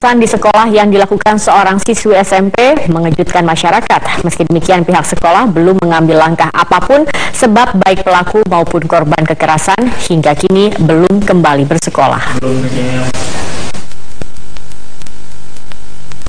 Di sekolah yang dilakukan seorang siswi SMP mengejutkan masyarakat. Meski demikian, pihak sekolah belum mengambil langkah apapun sebab baik pelaku maupun korban kekerasan hingga kini belum kembali bersekolah.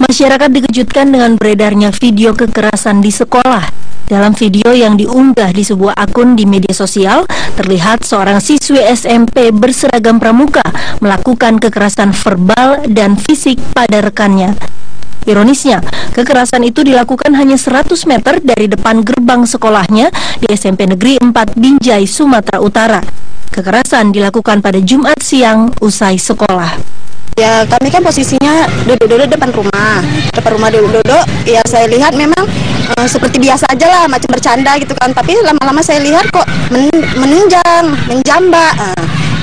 Masyarakat dikejutkan dengan beredarnya video kekerasan di sekolah. Dalam video yang diunggah di sebuah akun di media sosial, terlihat seorang siswi SMP berseragam pramuka melakukan kekerasan verbal dan fisik pada rekannya. Ironisnya, kekerasan itu dilakukan hanya 100 meter dari depan gerbang sekolahnya di SMP Negeri 4 Binjai, Sumatera Utara. Kekerasan dilakukan pada Jumat siang usai sekolah. Ya, kami kan posisinya duduk-duduk depan rumah duduk-duduk. Ya, saya lihat memang seperti biasa aja lah, macam bercanda gitu kan. Tapi lama-lama saya lihat kok menjambak.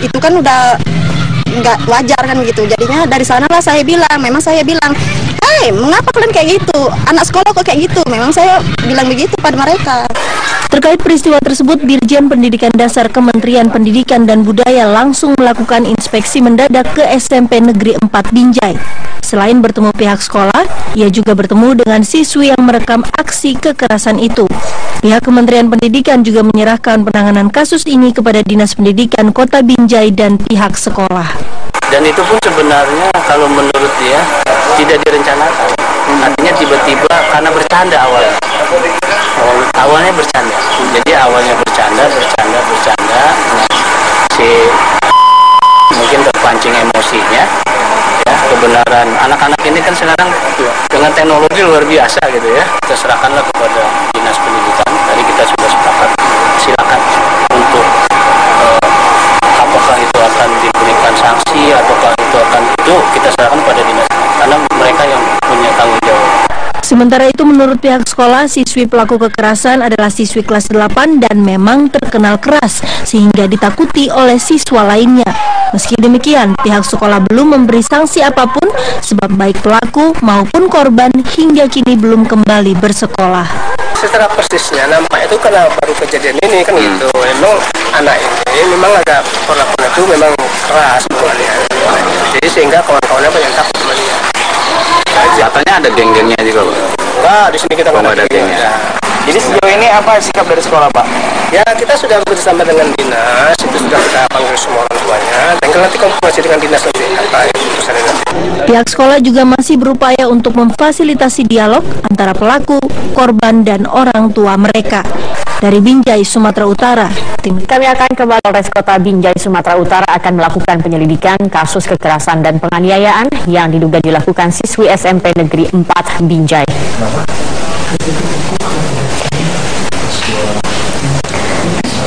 Itu kan udah nggak wajar kan gitu. Jadinya dari sanalah saya bilang, "Hai, mengapa kalian kayak gitu? Anak sekolah kok kayak gitu?" Memang saya bilang begitu pada mereka. Terkait peristiwa tersebut, Dirjen Pendidikan Dasar Kementerian Pendidikan dan Budaya langsung melakukan inspeksi mendadak ke SMP Negeri 4 Binjai. Selain bertemu pihak sekolah, ia juga bertemu dengan siswi yang merekam aksi kekerasan itu. Pihak Kementerian Pendidikan juga menyerahkan penanganan kasus ini kepada Dinas Pendidikan Kota Binjai dan pihak sekolah. Dan itu pun sebenarnya kalau menurut dia tidak direncanakan. Artinya tiba-tiba karena bercanda awalnya. Awalnya bercanda. Jadi awalnya bercanda. Si mungkin terpancing emosinya. Ya, kebenaran anak-anak ini kan sekarang dengan teknologi luar biasa gitu ya. Kita serahkanlah kepada Dinas Pendidikan. Tadi kita sudah sepakat. Silakan untuk apakah itu akan diberikan sanksi ataukah itu kita serahkan pada dinas karena mereka yang punya tanggung jawab. Sementara itu, menurut pihak sekolah, siswi pelaku kekerasan adalah siswi kelas 8 dan memang terkenal keras sehingga ditakuti oleh siswa lainnya. Meski demikian, pihak sekolah belum memberi sanksi apapun sebab baik pelaku maupun korban hingga kini belum kembali bersekolah. Secara persisnya nampak itu karena baru kejadian ini kan gitu. Memang anak ini memang agak perlakuan itu memang keras bawaannya. Jadi sehingga kawan-kawannya banyak takut sama dia. Katanya ada geng-gengnya juga, Pak. Nah, di sini kita nggak ada gengnya. Ya. Jadi sejauh ini apa sikap dari sekolah, Pak? Ya, kita sudah bekerjasama dengan dinas, itu sudah kita panggil semua orang tuanya. Tinggal nanti konfirmasi dengan dinas nanti apa keputusannya nanti. Pihak sekolah juga masih berupaya untuk memfasilitasi dialog antara pelaku, korban, dan orang tua mereka. Dari Binjai, Sumatera Utara, Kami akan ke Polres Kota Binjai, Sumatera Utara akan melakukan penyelidikan kasus kekerasan dan penganiayaan yang diduga dilakukan siswi SMP Negeri 4 Binjai.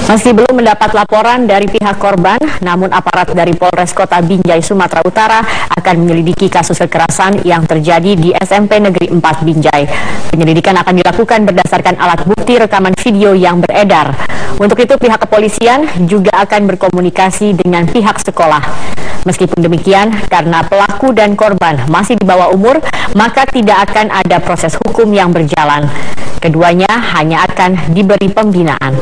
Meski belum mendapat laporan dari pihak korban, namun aparat dari Polres Kota Binjai, Sumatera Utara akan menyelidiki kasus kekerasan yang terjadi di SMP Negeri 4 Binjai. Penyelidikan akan dilakukan berdasarkan alat bukti rekaman video yang beredar. Untuk itu, pihak kepolisian juga akan berkomunikasi dengan pihak sekolah. Meskipun demikian, karena pelaku dan korban masih di bawah umur, maka tidak akan ada proses hukum yang berjalan. Keduanya hanya akan diberi pembinaan.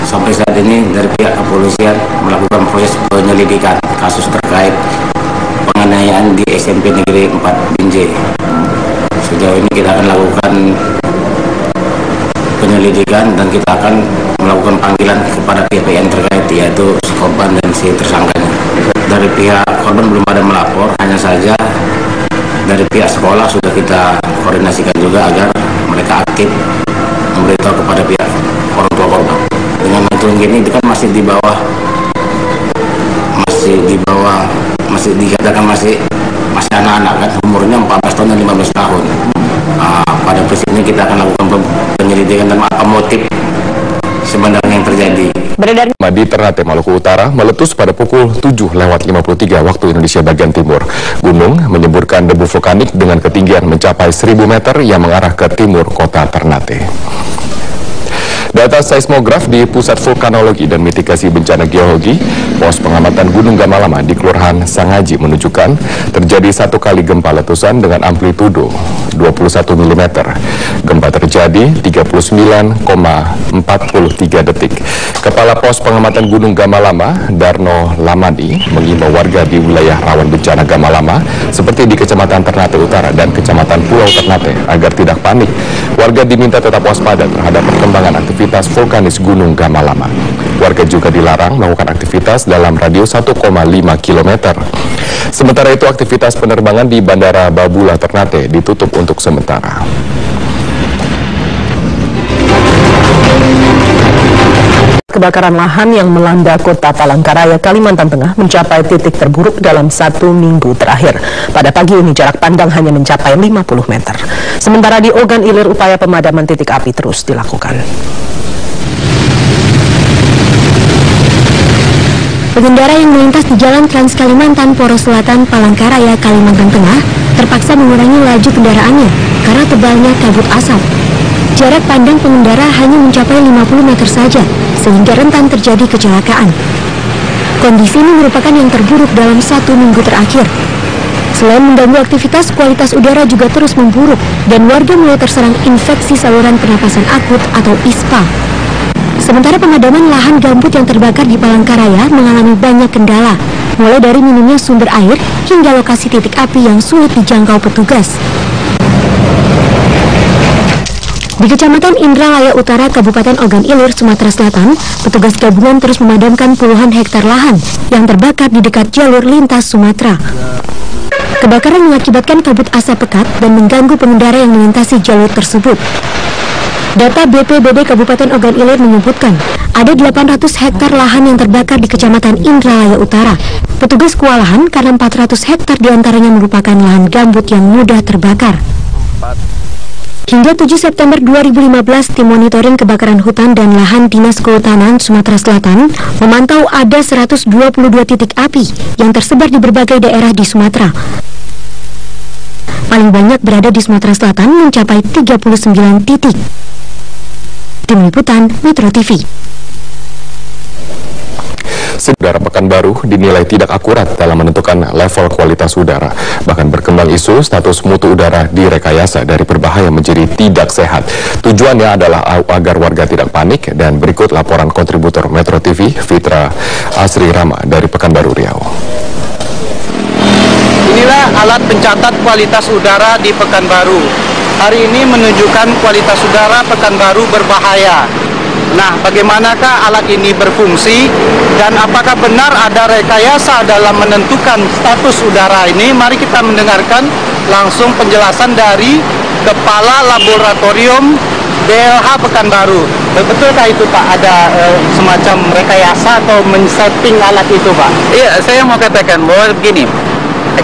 Sampai saat ini dari pihak kepolisian melakukan proses penyelidikan kasus terkait penganiayaan di SMP Negeri 4 Binjai. Sejauh ini kita akan lakukan penyelidikan dan kita akan melakukan panggilan kepada pihak yang terkait, yaitu si korban dan si tersangkanya. Dari pihak korban belum ada melapor, hanya saja dari pihak sekolah sudah kita koordinasikan juga agar mereka aktif memberitahu kepada pihak orang tua korban. Dengan hitung gini itu kan masih dikatakan masih anak-anak kan, umurnya 14 tahun dan 15 tahun. Pada prinsipnya ini kita akan lakukan penyelidikan dan apa motif sebenarnya yang terjadi. Di Ternate, Maluku Utara meletus pada pukul 7:53 waktu Indonesia bagian timur. Gunung menyemburkan debu vulkanik dengan ketinggian mencapai 1000 meter yang mengarah ke timur kota Ternate. Data seismograf di Pusat Vulkanologi dan Mitigasi Bencana Geologi, Pos Pengamatan Gunung Gamalama di Kelurahan Sangaji menunjukkan terjadi 1 kali gempa letusan dengan amplitudo 21 mm. Gempa terjadi 39,43 detik. Kepala Pos Pengamatan Gunung Gamalama, Darno Lamadi, mengimbau warga di wilayah rawan bencana Gamalama seperti di Kecamatan Ternate Utara dan Kecamatan Pulau Ternate agar tidak panik. Warga diminta tetap waspada terhadap perkembangan aktivitas vulkanis Gunung Gamalama. Warga juga dilarang melakukan aktivitas dalam radius 1,5 km. Sementara itu, aktivitas penerbangan di Bandara Babula Ternate ditutup untuk sementara. Kebakaran lahan yang melanda kota Palangkaraya, Kalimantan Tengah mencapai titik terburuk dalam 1 minggu terakhir. Pada pagi ini jarak pandang hanya mencapai 50 meter. Sementara di Ogan Ilir upaya pemadaman titik api terus dilakukan. Pengendara yang melintas di Jalan Trans Kalimantan Poros Selatan Palangkaraya, Kalimantan Tengah terpaksa mengurangi laju kendaraannya karena tebalnya kabut asap. Jarak pandang pengendara hanya mencapai 50 meter saja, sehingga rentan terjadi kecelakaan. Kondisi ini merupakan yang terburuk dalam 1 minggu terakhir. Selain mengganggu aktivitas, kualitas udara juga terus memburuk dan warga mulai terserang infeksi saluran pernapasan akut atau ISPA. Sementara pemadaman lahan gambut yang terbakar di Palangkaraya mengalami banyak kendala, mulai dari minimnya sumber air hingga lokasi titik api yang sulit dijangkau petugas. Di Kecamatan Indralaya Utara, Kabupaten Ogan Ilir, Sumatera Selatan, petugas gabungan terus memadamkan puluhan hektar lahan yang terbakar di dekat jalur lintas Sumatera. Kebakaran mengakibatkan kabut asap pekat dan mengganggu pengendara yang melintasi jalur tersebut. Data BPBD Kabupaten Ogan Ilir menyebutkan ada 800 hektar lahan yang terbakar di Kecamatan Indralaya Utara. Petugas kewalahan karena 400 hektar diantaranya merupakan lahan gambut yang mudah terbakar. Hingga 7 September 2015, tim monitoring kebakaran hutan dan lahan Dinas Kehutanan Sumatera Selatan memantau ada 122 titik api yang tersebar di berbagai daerah di Sumatera. Paling banyak berada di Sumatera Selatan mencapai 39 titik. Tim Liputan Metro TV. Udara Pekanbaru dinilai tidak akurat dalam menentukan level kualitas udara. Bahkan berkembang isu status mutu udara direkayasa dari berbahaya menjadi tidak sehat. Tujuannya adalah agar warga tidak panik, dan berikut laporan kontributor Metro TV Fitra Asri Rama dari Pekanbaru Riau. Inilah alat pencatat kualitas udara di Pekanbaru. Hari ini menunjukkan kualitas udara Pekanbaru berbahaya. Nah, bagaimanakah alat ini berfungsi dan apakah benar ada rekayasa dalam menentukan status udara ini? Mari kita mendengarkan langsung penjelasan dari Kepala Laboratorium BLH Pekanbaru. Betulkah itu Pak, ada semacam rekayasa atau men-setting alat itu Pak? Iya, saya mau katakan bahwa begini.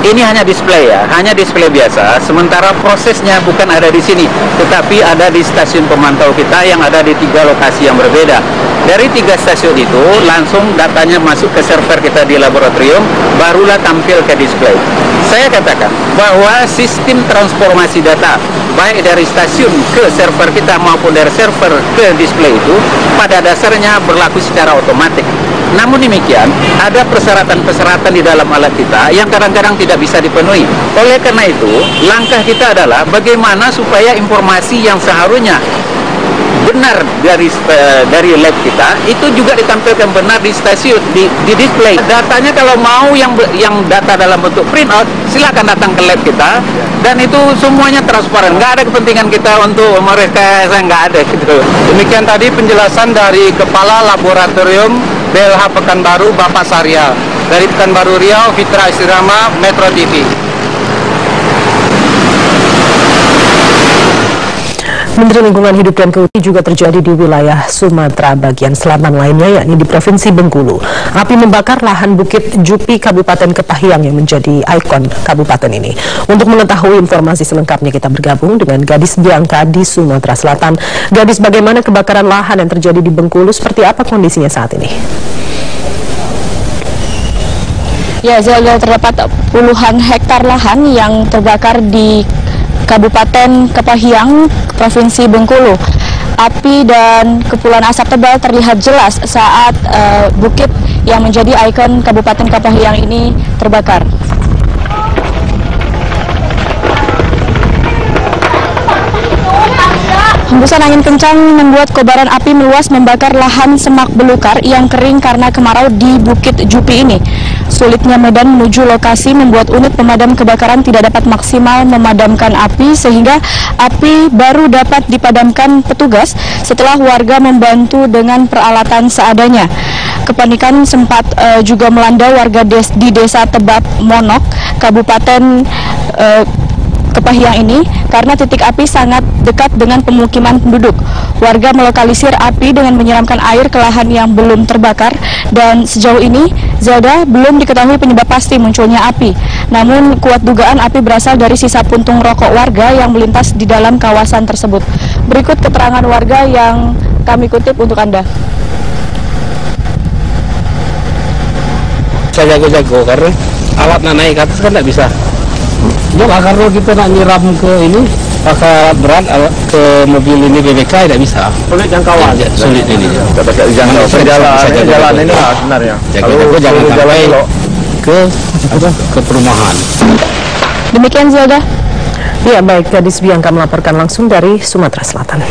Ini hanya display ya, hanya display biasa. Sementara prosesnya bukan ada di sini, tetapi ada di stasiun pemantau kita yang ada di 3 lokasi yang berbeda. Dari 3 stasiun itu langsung datanya masuk ke server kita di laboratorium, barulah tampil ke display. Saya katakan bahwa sistem transformasi data baik dari stasiun ke server kita maupun dari server ke display itu pada dasarnya berlaku secara otomatis. Namun demikian, ada persyaratan-persyaratan di dalam alat kita yang kadang-kadang tidak bisa dipenuhi. Oleh karena itu, langkah kita adalah bagaimana supaya informasi yang seharusnya benar dari lab kita itu juga ditampilkan benar di stasiun, di display. Datanya kalau mau yang data dalam bentuk printout, silakan datang ke lab kita, dan itu semuanya transparan. Nggak ada kepentingan kita untuk mereka, nggak ada gitu. Demikian tadi penjelasan dari Kepala Laboratorium BLH Pekanbaru, Bapak Saryal. Dari Pekanbaru Riau, Fitra Asri Rama, Metro TV. Menteri Lingkungan Hidup dan Kehutanan juga terjadi di wilayah Sumatera bagian selatan lainnya, yakni di Provinsi Bengkulu. Api membakar lahan Bukit Jupi Kabupaten Kepahyang yang menjadi ikon kabupaten ini. Untuk mengetahui informasi selengkapnya kita bergabung dengan Gadis Biangka di Sumatera Selatan. Gadis, bagaimana kebakaran lahan yang terjadi di Bengkulu? Seperti apa kondisinya saat ini? Ya, Zalil, terdapat puluhan hektar lahan yang terbakar di Kabupaten Kepahyang, Provinsi Bengkulu. Api dan kepulan asap tebal terlihat jelas saat bukit yang menjadi ikon Kabupaten Kepahyang ini terbakar. Hembusan angin kencang membuat kobaran api meluas membakar lahan semak belukar yang kering karena kemarau di Bukit Jupi ini. Sulitnya medan menuju lokasi membuat unit pemadam kebakaran tidak dapat maksimal memadamkan api sehingga api baru dapat dipadamkan petugas setelah warga membantu dengan peralatan seadanya. Kepanikan sempat juga melanda warga di Desa Tebat Monok, Kabupaten Kepahyang ini karena titik api sangat dekat dengan pemukiman penduduk. Warga melokalisir api dengan menyiramkan air ke lahan yang belum terbakar dan sejauh ini Zelda belum diketahui penyebab pasti munculnya api. Namun kuat dugaan api berasal dari sisa puntung rokok warga yang melintas di dalam kawasan tersebut. Berikut keterangan warga yang kami kutip untuk Anda. Saya jago-jago karena alat naik ke atas kan tidak bisa. Juga kalau kita nak nyiram ke ini pakai alat berat ke mobil ini BBK tidak bisa. Sulit jangkauan. Sulit ini. Jangan jalan ini sebenarnya. Jago-jago jangan sampai ke perumahan. Demikian Zelda. Ya baik, Gadis Biangka melaporkan langsung dari Sumatera Selatan.